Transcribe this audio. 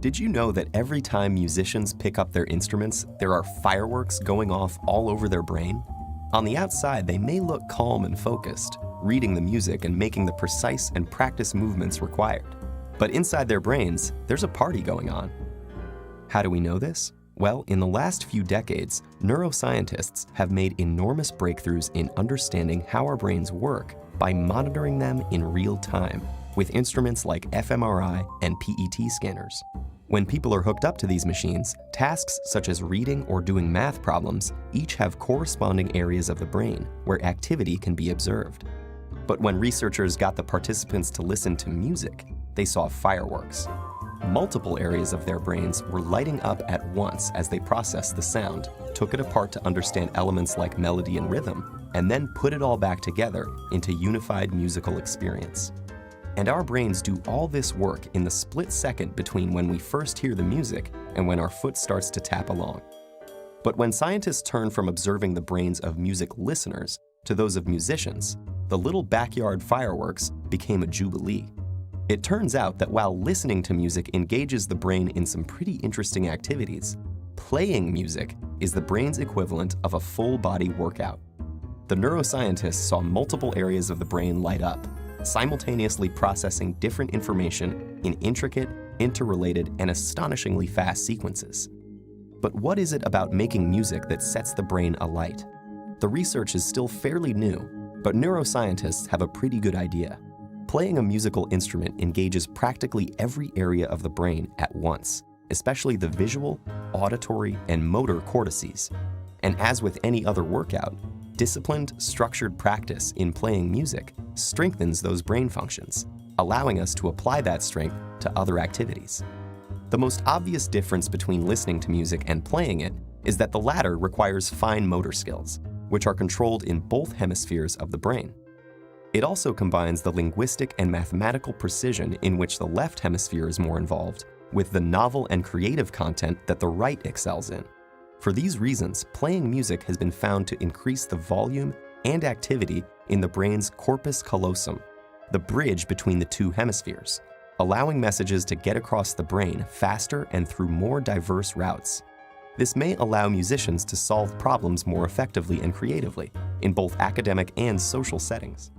Did you know that every time musicians pick up their instruments, there are fireworks going off all over their brain? On the outside, they may look calm and focused, reading the music and making the precise and practiced movements required. But inside their brains, there's a party going on. How do we know this? Well, in the last few decades, neuroscientists have made enormous breakthroughs in understanding how our brains work by monitoring them in real time with instruments like fMRI and PET scanners. When people are hooked up to these machines, tasks such as reading or doing math problems each have corresponding areas of the brain where activity can be observed. But when researchers got the participants to listen to music, they saw fireworks. Multiple areas of their brains were lighting up at once as they processed the sound, took it apart to understand elements like melody and rhythm, and then put it all back together into unified musical experience. And our brains do all this work in the split second between when we first hear the music and when our foot starts to tap along. But when scientists turned from observing the brains of music listeners to those of musicians, the little backyard fireworks became a jubilee. It turns out that while listening to music engages the brain in some pretty interesting activities, playing music is the brain's equivalent of a full-body workout. The neuroscientists saw multiple areas of the brain light up, simultaneously processing different information in intricate, interrelated, and astonishingly fast sequences. But what is it about making music that sets the brain alight? The research is still fairly new, but neuroscientists have a pretty good idea. Playing a musical instrument engages practically every area of the brain at once, especially the visual, auditory, and motor cortices. And as with any other workout, disciplined, structured practice in playing music strengthens those brain functions, allowing us to apply that strength to other activities. The most obvious difference between listening to music and playing it is that the latter requires fine motor skills, which are controlled in both hemispheres of the brain. It also combines the linguistic and mathematical precision in which the left hemisphere is more involved, with the novel and creative content that the right excels in. For these reasons, playing music has been found to increase the volume and activity in the brain's corpus callosum, the bridge between the two hemispheres, allowing messages to get across the brain faster and through more diverse routes. This may allow musicians to solve problems more effectively and creatively in both academic and social settings.